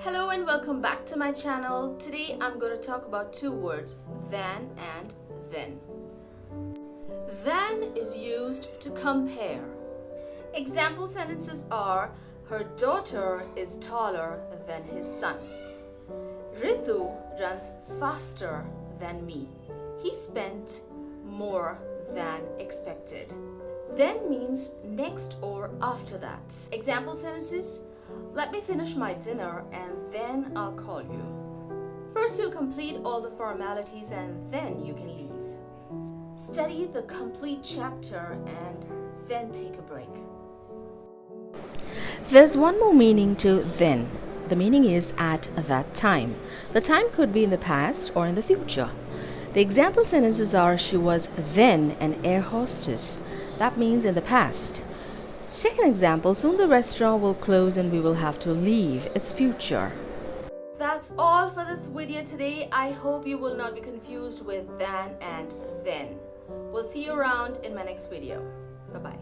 Hello and welcome back to my channel. Today I'm going to talk about two words, than and then. Than is used to compare. Example sentences are: her daughter is taller than his son. Ritu runs faster than me. He spent more than expected. Then means next or after that. Example sentences: let me finish my dinner and then I'll call you. First, you'll complete all the formalities and then you can leave. Study the complete chapter and then take a break. There's one more meaning to then. The meaning is at that time. The time could be in the past or in the future. The example sentences are: she was then an air hostess. That means in the past. Second example: soon the restaurant will close and we will have to leave. It's future. That's all for this video today. I hope you will not be confused with than and then. We'll see you around in my next video. Bye-bye.